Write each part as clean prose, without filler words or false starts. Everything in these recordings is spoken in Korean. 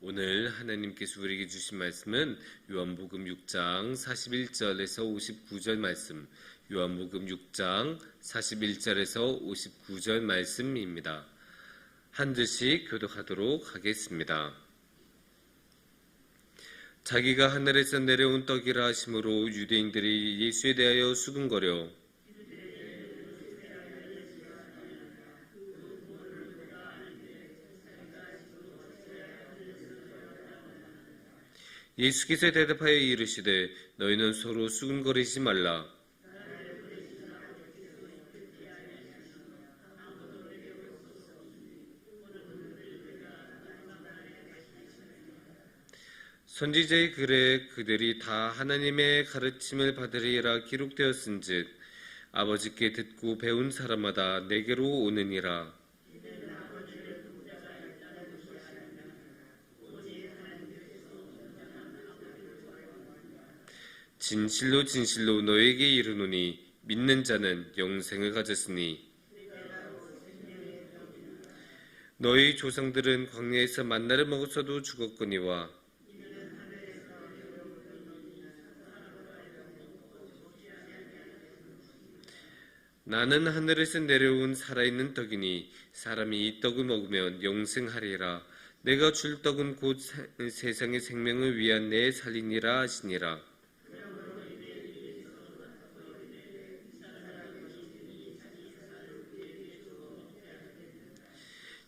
오늘 하나님께서 우리에게 주신 말씀은 요한복음 6장 41절에서 59절 말씀, 요한복음 6장 41절에서 59절 말씀입니다. 한 절씩 교독하도록 하겠습니다. 자기가 하늘에서 내려온 떡이라 하심으로 유대인들이 예수에 대하여 수군거려 예수께서 대답하여 이르시되 너희는 서로 수군거리지 말라. 선지자의 글에 그들이 다 하나님의 가르침을 받으리라 기록되었은즉 아버지께 듣고 배운 사람마다 내게로 오느니라. 진실로 진실로 너에게 이르노니 믿는 자는 영생을 가졌으니 너희 조상들은 광야에서 만나를 먹었어도 죽었거니와 나는 하늘에서 내려온 살아있는 떡이니 사람이 이 떡을 먹으면 영생하리라. 내가 줄 떡은 곧 세상의 생명을 위한 내 살이니라 하시니라.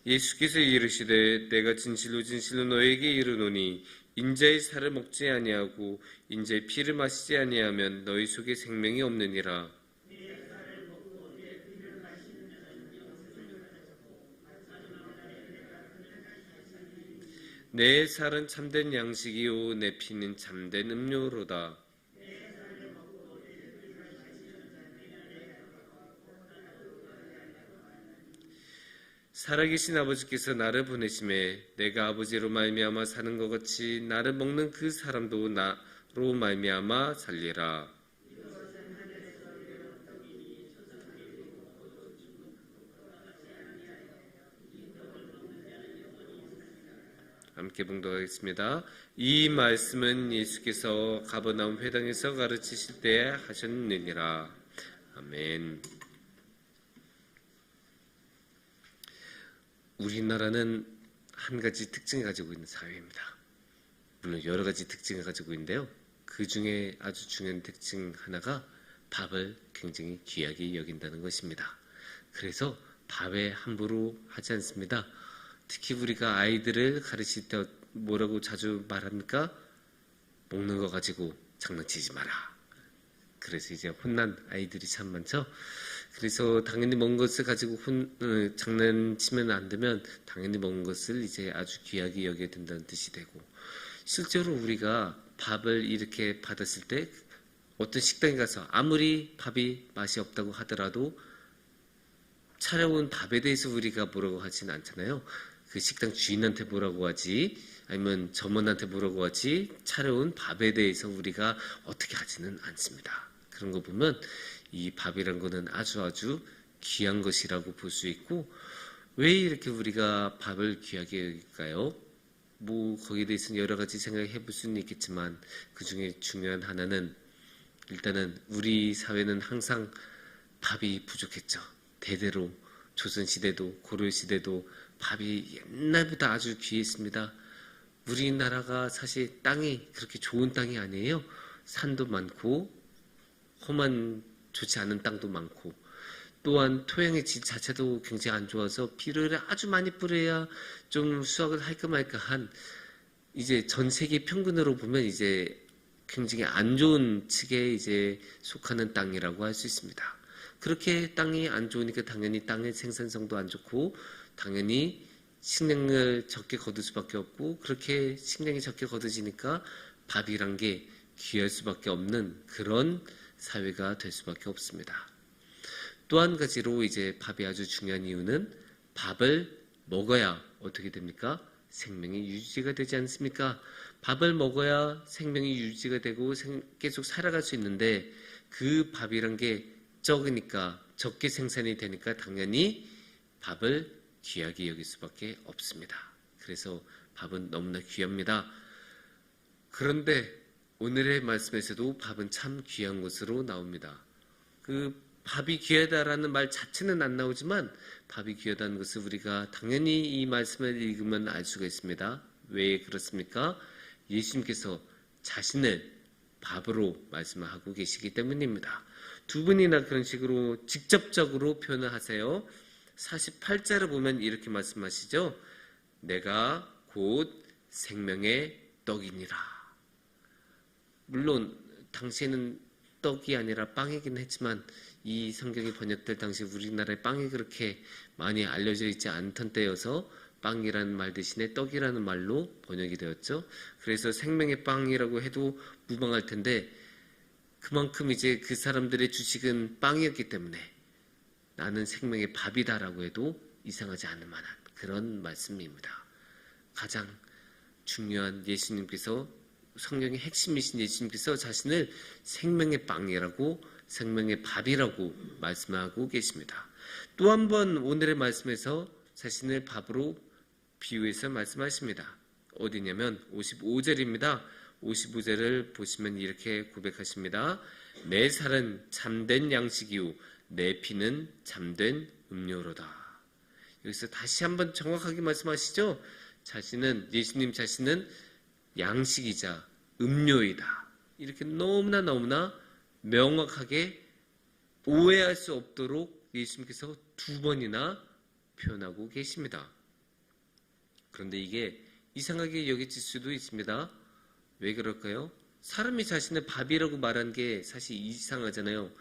예수께서 이르시되 내가 진실로 진실로 너에게 이르노니 인자의 살을 먹지 아니하고 인자의 피를 마시지 아니하면 너희 속에 생명이 없느니라. 내 살은 참된 양식이요 내 피는 참된 음료로다. 살아계신 아버지께서 나를 보내심에 내가 아버지로 말미암아 사는 것 같이 나를 먹는 그 사람도 나로 말미암아 살리라. 함께 봉독하겠습니다. 이 말씀은 예수께서 가버나움 회당에서 가르치실 때에 하셨느니라. 아멘. 우리나라는 한 가지 특징을 가지고 있는 사회입니다. 물론 여러 가지 특징을 가지고 있는데요. 그 중에 아주 중요한 특징 하나가 밥을 굉장히 귀하게 여긴다는 것입니다. 그래서 밥에 함부로 하지 않습니다. 특히 우리가 아이들을 가르칠 때 뭐라고 자주 말합니까? 먹는 거 가지고 장난치지 마라. 그래서 이제 혼난 아이들이 참 많죠. 그래서 당연히 먹은 것을 가지고 장난치면 안 되면 당연히 먹은 것을 이제 아주 귀하게 여겨야 된다는 뜻이 되고, 실제로 우리가 밥을 이렇게 받았을 때 어떤 식당에 가서 아무리 밥이 맛이 없다고 하더라도 차려온 밥에 대해서 우리가 뭐라고 하지는 않잖아요. 그 식당 주인한테 뭐라고 하지, 아니면 점원한테 뭐라고 하지, 차려온 밥에 대해서 우리가 어떻게 하지는 않습니다. 그런 거 보면 이 밥이란 거는 아주 귀한 것이라고 볼 수 있고, 왜 이렇게 우리가 밥을 귀하게 여길까요? 거기에 대해서는 여러 가지 생각해 볼 수는 있겠지만 그 중에 중요한 하나는, 일단은 우리 사회는 항상 밥이 부족했죠. 대대로 조선시대도 고려시대도 밥이 옛날부터 아주 귀했습니다. 우리나라가 사실 땅이 그렇게 좋은 땅이 아니에요. 산도 많고 험한 좋지 않은 땅도 많고, 또한 토양의 질 자체도 굉장히 안 좋아서 비료를 아주 많이 뿌려야 좀 수확을 할까 말까 한, 이제 전 세계 평균으로 보면 이제 굉장히 안 좋은 측에 이제 속하는 땅이라고 할 수 있습니다. 그렇게 땅이 안 좋으니까 당연히 땅의 생산성도 안 좋고 당연히 식량을 적게 거둘 수밖에 없고, 그렇게 식량이 적게 거둬지니까 밥이란 게 귀할 수밖에 없는 그런 사회가 될 수밖에 없습니다. 또 한 가지로 이제 밥이 아주 중요한 이유는, 밥을 먹어야 어떻게 됩니까? 생명이 유지가 되지 않습니까? 밥을 먹어야 생명이 유지가 되고 계속 살아갈 수 있는데, 그 밥이란 게 적으니까, 적게 생산이 되니까 당연히 밥을 귀하게 여길 수밖에 없습니다. 그래서 밥은 너무나 귀합니다. 그런데 오늘의 말씀에서도 밥은 참 귀한 것으로 나옵니다. 그 밥이 귀하다라는 말 자체는 안 나오지만 밥이 귀하다는 것을 우리가 당연히 이 말씀을 읽으면 알 수가 있습니다. 왜 그렇습니까? 예수님께서 자신을 밥으로 말씀을 하고 계시기 때문입니다. 두 분이나 그런 식으로 직접적으로 표현을 하세요. 48절을 보면 이렇게 말씀하시죠. 내가 곧 생명의 떡이니라. 물론 당시에는 떡이 아니라 빵이긴 했지만 이 성경이 번역될 당시 우리나라에 빵이 그렇게 많이 알려져 있지 않던 때여서 빵이라는 말 대신에 떡이라는 말로 번역이 되었죠. 그래서 생명의 빵이라고 해도 무방할 텐데 그만큼 이제 그 사람들의 주식은 빵이었기 때문에 나는 생명의 밥이다라고 해도 이상하지 않을 만한 그런 말씀입니다. 가장 중요한 예수님께서 성경의 핵심이신 예수님께서 자신을 생명의 빵이라고 생명의 밥이라고 말씀하고 계십니다. 또 한 번 오늘의 말씀에서 자신을 밥으로 비유해서 말씀하십니다. 어디냐면 55절입니다. 55절을 보시면 이렇게 고백하십니다. 내 살은 참된 양식이요 내 피는 참된 음료로다. 여기서 다시 한번 정확하게 말씀하시죠. 예수님 자신은 양식이자 음료이다. 이렇게 너무나 명확하게 오해할 수 없도록 예수님께서 두 번이나 표현하고 계십니다. 그런데 이게 이상하게 여겨질 수도 있습니다. 왜 그럴까요? 사람이 자신을 밥이라고 말한 게 사실 이상하잖아요.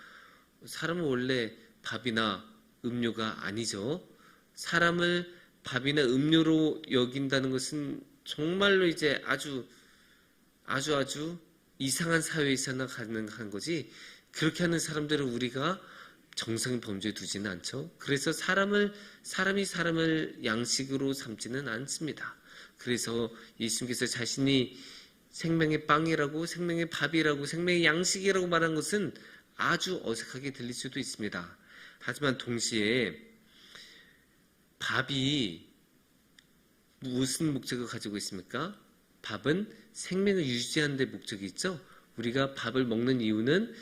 사람은 원래 밥이나 음료가 아니죠. 사람을 밥이나 음료로 여긴다는 것은 정말로 이제 아주 이상한 사회에서나 가능한 거지, 그렇게 하는 자들을 우리가 정상 범죄에 두지는 않죠. 그래서 사람이 사람을 양식으로 삼지는 않습니다. 그래서 예수님께서 자신이 생명의 빵이라고, 생명의 밥이라고, 생명의 양식이라고 말한 것은 아주 어색하게 들릴 수도 있습니다. 하지만 동시에 밥이 무슨 목적을 가지고 있습니까? 밥은 생명을 유지하는 데 목적이 있죠. 우리가 밥을 먹는 이유는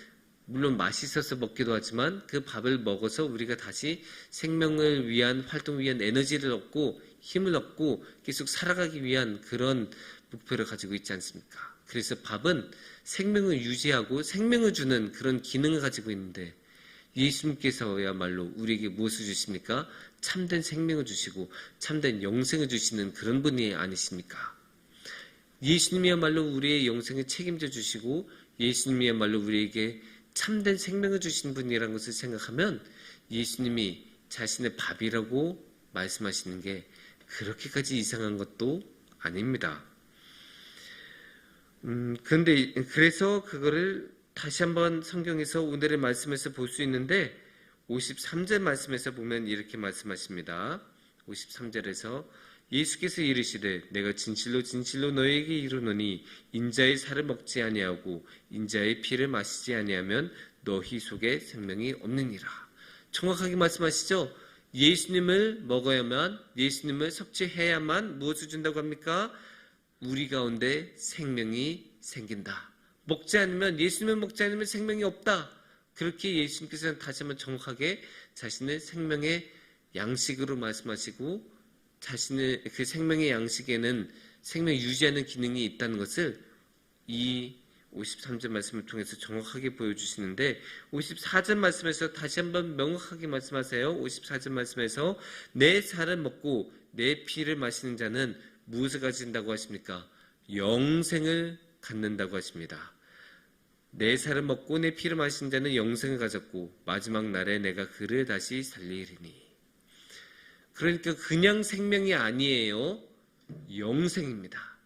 물론 맛있어서 먹기도 하지만 그 밥을 먹어서 우리가 다시 생명을 위한 활동을 위한 에너지를 얻고 힘을 얻고 계속 살아가기 위한 그런 목표를 가지고 있지 않습니까? 그래서 밥은 생명을 유지하고 생명을 주는 그런 기능을 가지고 있는데 예수님께서야말로 우리에게 무엇을 주십니까? 참된 생명을 주시고 참된 영생을 주시는 그런 분이 아니십니까? 예수님이야말로 우리의 영생을 책임져 주시고 예수님이야말로 우리에게 참된 생명을 주시는 분이라는 것을 생각하면 예수님이 자신의 밥이라고 말씀하시는 게 그렇게까지 이상한 것도 아닙니다. 그래서 그거를 다시 한번 성경에서 오늘의 말씀에서 볼 수 있는데 53절 말씀에서 보면 이렇게 말씀하십니다. 53절에서 예수께서 이르시되 내가 진실로 진실로 너희에게 이르노니 인자의 살을 먹지 아니하고 인자의 피를 마시지 아니하면 너희 속에 생명이 없느니라. 정확하게 말씀하시죠. 예수님을 먹어야만, 예수님을 섭취해야만 무엇을 준다고 합니까? 우리 가운데 생명이 생긴다. 예수님을 먹지 않으면 생명이 없다. 그렇게 예수님께서는 다시 한번 정확하게 자신의 생명의 양식으로 말씀하시고 자신의 그 생명의 양식에는 생명을 유지하는 기능이 있다는 것을 이 53절 말씀을 통해서 정확하게 보여주시는데 54절 말씀에서 다시 한번 명확하게 말씀하세요. 54절 말씀에서 내 살을 먹고 내 피를 마시는 자는 무엇을 가진다고 하십니까? 영생을 갖는다고 하십니다. 내 살을 먹고 내 피를 마시는 자는 영생을 가졌고 마지막 날에 내가 그를 다시 살리리니. 그러니까 그냥 생명이 아니에요. 영생입니다.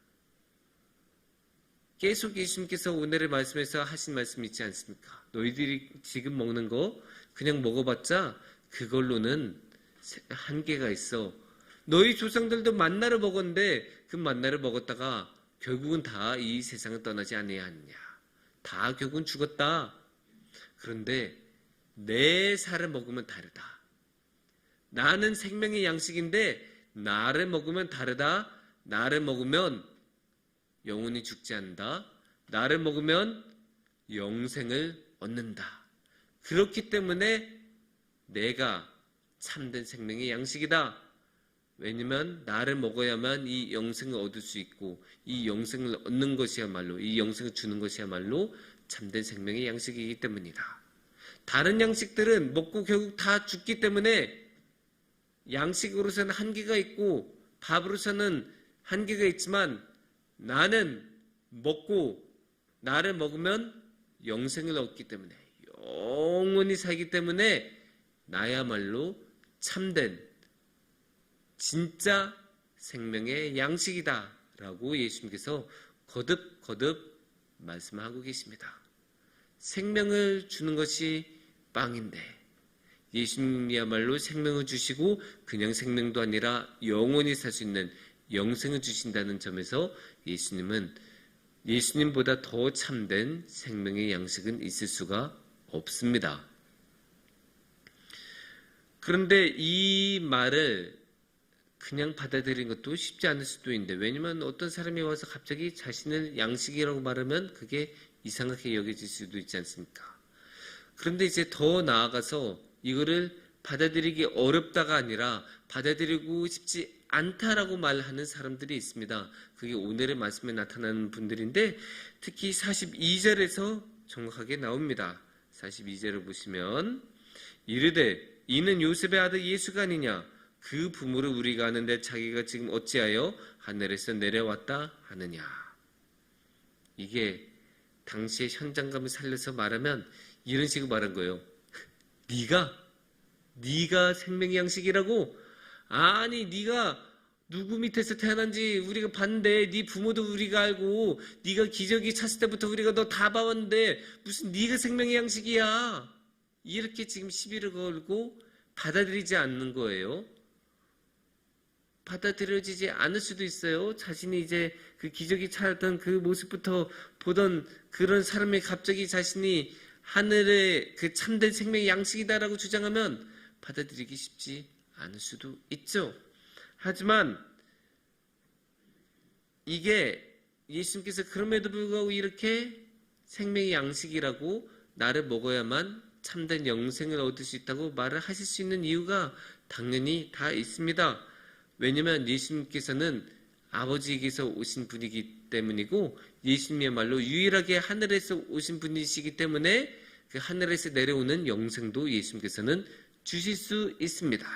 계속 예수님께서 오늘의 말씀에서 하신 말씀이 있지 않습니까? 너희들이 지금 먹는 거 그냥 먹어봤자 그걸로는 한계가 있어. 너희 조상들도 만나를 먹었는데 그 만나를 먹었다가 결국은 다 이 세상을 떠나지 아니하느냐. 다 결국은 죽었다. 그런데 내 살을 먹으면 다르다. 나는 생명의 양식인데 나를 먹으면 다르다. 나를 먹으면 영원히 죽지 않는다. 나를 먹으면 영생을 얻는다. 그렇기 때문에 내가 참된 생명의 양식이다. 왜냐면 나를 먹어야만 이 영생을 얻을 수 있고 이 영생을 얻는 것이야말로, 이 영생을 주는 것이야말로 참된 생명의 양식이기 때문이다. 다른 양식들은 먹고 결국 다 죽기 때문에 양식으로서는 한계가 있고 밥으로서는 한계가 있지만 나는 먹고 나를 먹으면 영생을 얻기 때문에 영원히 살기 때문에 나야말로 참된 진짜 생명의 양식이다 라고 예수님께서 거듭 말씀하고 계십니다. 생명을 주는 것이 빵인데 예수님이야말로 생명을 주시고 그냥 생명도 아니라 영원히 살 수 있는 영생을 주신다는 점에서 예수님보다 더 참된 생명의 양식은 있을 수가 없습니다. 그런데 이 말을 그냥 받아들이는 것도 쉽지 않을 수도 있는데, 왜냐면 어떤 사람이 와서 갑자기 자신을 양식이라고 말하면 그게 이상하게 여겨질 수도 있지 않습니까? 그런데 이제 더 나아가서 이거를 받아들이기 어렵다가 아니라 받아들이고 싶지 않다라고 말하는 사람들이 있습니다. 그게 오늘의 말씀에 나타나는 분들인데 특히 42절에서 정확하게 나옵니다. 42절을 보시면 이르되 이는 요셉의 아들 예수가 아니냐, 그 부모를 우리가 아는데 자기가 지금 어찌하여 하늘에서 내려왔다 하느냐. 이게 당시의 현장감을 살려서 말하면 이런 식으로 말한 거예요. 네가 생명의 양식이라고? 아니, 네가 누구 밑에서 태어난지 우리가 봤는데 네 부모도 우리가 알고 네가 기저귀 찼을 때부터 우리가 너 다 봐왔는데 무슨 네가 생명의 양식이야. 이렇게 지금 시비를 걸고 받아들이지 않는 거예요. 받아들여지지 않을 수도 있어요. 자신이 이제 그 기저귀 차던 그 모습부터 보던 그런 사람이 갑자기 자신이 하늘의 그 참된 생명의 양식이다라고 주장하면 받아들이기 쉽지 않을 수도 있죠. 하지만 이게 예수님께서 그럼에도 불구하고 이렇게 생명의 양식이라고 나를 먹어야만 참된 영생을 얻을 수 있다고 말을 하실 수 있는 이유가 당연히 다 있습니다. 왜냐하면 예수님께서는 아버지에게서 오신 분이기 때문이고 예수님이야말로 유일하게 하늘에서 오신 분이시기 때문에 그 하늘에서 내려오는 영생도 예수님께서는 주실 수 있습니다.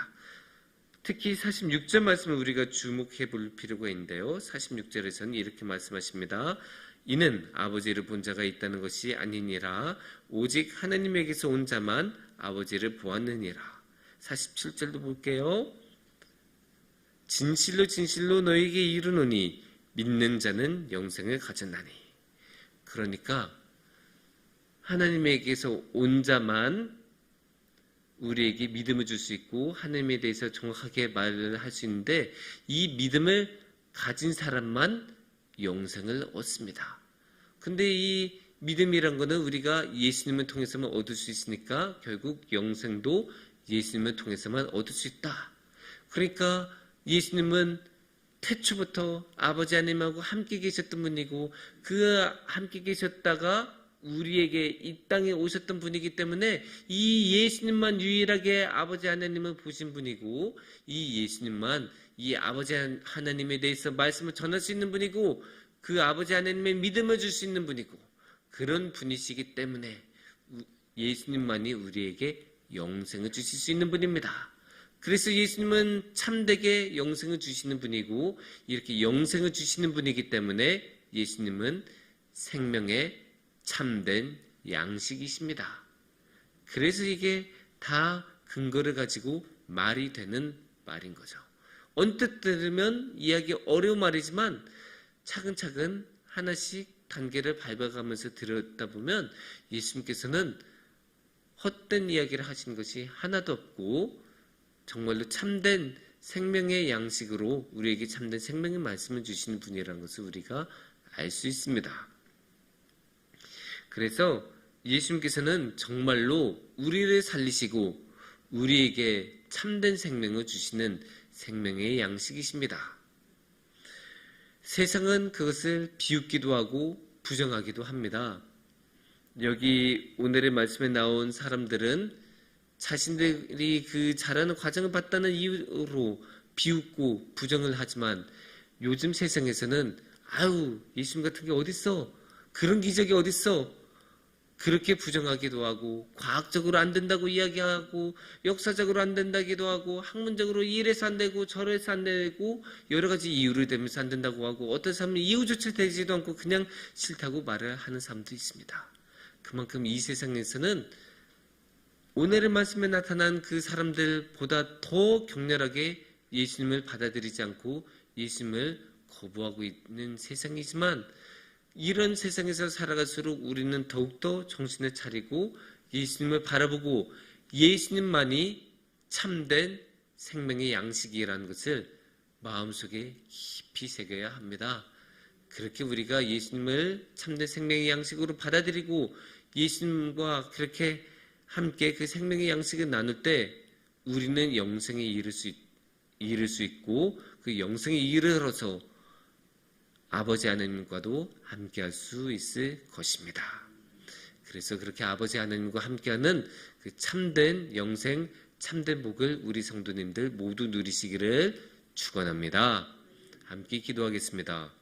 특히 46절 말씀을 우리가 주목해 볼 필요가 있는데요. 46절에서는 이렇게 말씀하십니다. 이는 아버지를 본 자가 있다는 것이 아니니라 오직 하나님에게서 온 자만 아버지를 보았느니라. 47절도 볼게요. 진실로 너희에게 이르노니 믿는 자는 영생을 가졌나니. 그러니까 하나님에게서 온 자만 우리에게 믿음을 줄 수 있고 하나님에 대해서 정확하게 말을 할 수 있는데 이 믿음을 가진 사람만 영생을 얻습니다. 근데 이 믿음이란 거는 우리가 예수님을 통해서만 얻을 수 있으니까 결국 영생도 예수님을 통해서만 얻을 수 있다. 그러니까 예수님은 태초부터 아버지 하나님하고 함께 계셨던 분이고 그 함께 계셨다가 우리에게 이 땅에 오셨던 분이기 때문에 이 예수님만 유일하게 아버지 하나님을 보신 분이고 이 예수님만 이 아버지 하나님에 대해서 말씀을 전할 수 있는 분이고 그 아버지 하나님의 믿음을 줄 수 있는 분이고 그런 분이시기 때문에 예수님만이 우리에게 영생을 주실 수 있는 분입니다. 그래서 예수님은 참되게 영생을 주시는 분이고 이렇게 영생을 주시는 분이기 때문에 예수님은 생명의 참된 양식이십니다. 그래서 이게 다 근거를 가지고 말이 되는 말인 거죠. 언뜻 들으면 이해하기 어려운 말이지만 차근차근 하나씩 단계를 밟아가면서 들었다 보면 예수님께서는 헛된 이야기를 하신 것이 하나도 없고 정말로 참된 생명의 양식으로 우리에게 참된 생명의 말씀을 주시는 분이라는 것을 우리가 알 수 있습니다. 그래서 예수님께서는 정말로 우리를 살리시고 우리에게 참된 생명을 주시는 생명의 양식이십니다. 세상은 그것을 비웃기도 하고 부정하기도 합니다. 여기 오늘의 말씀에 나온 사람들은 자신들이 그 자라는 과정을 봤다는 이유로 비웃고 부정을 하지만 요즘 세상에서는 아유 예수님 같은 게 어딨어? 그런 기적이 어딨어? 그렇게 부정하기도 하고 과학적으로 안 된다고 이야기하고 역사적으로 안 된다기도 하고 학문적으로 이래서 안 되고 저래서 안 되고 여러 가지 이유를 대면서 안 된다고 하고 어떤 사람은 이유조차 되지도 않고 그냥 싫다고 말을 하는 사람도 있습니다. 그만큼 이 세상에서는 오늘의 말씀에 나타난 그 사람들보다 더 격렬하게 예수님을 받아들이지 않고 예수님을 거부하고 있는 세상이지만 이런 세상에서 살아갈수록 우리는 더욱더 정신을 차리고 예수님을 바라보고 예수님만이 참된 생명의 양식이라는 것을 마음속에 깊이 새겨야 합니다. 그렇게 우리가 예수님을 참된 생명의 양식으로 받아들이고 예수님과 그렇게 함께 그 생명의 양식을 나눌 때 우리는 영생에 이를 수 있고 그 영생에 이르러서 아버지 하나님과도 함께할 수 있을 것입니다. 그래서 그렇게 아버지 하나님과 함께하는 그 참된 영생, 참된 복을 우리 성도님들 모두 누리시기를 축원합니다. 함께 기도하겠습니다.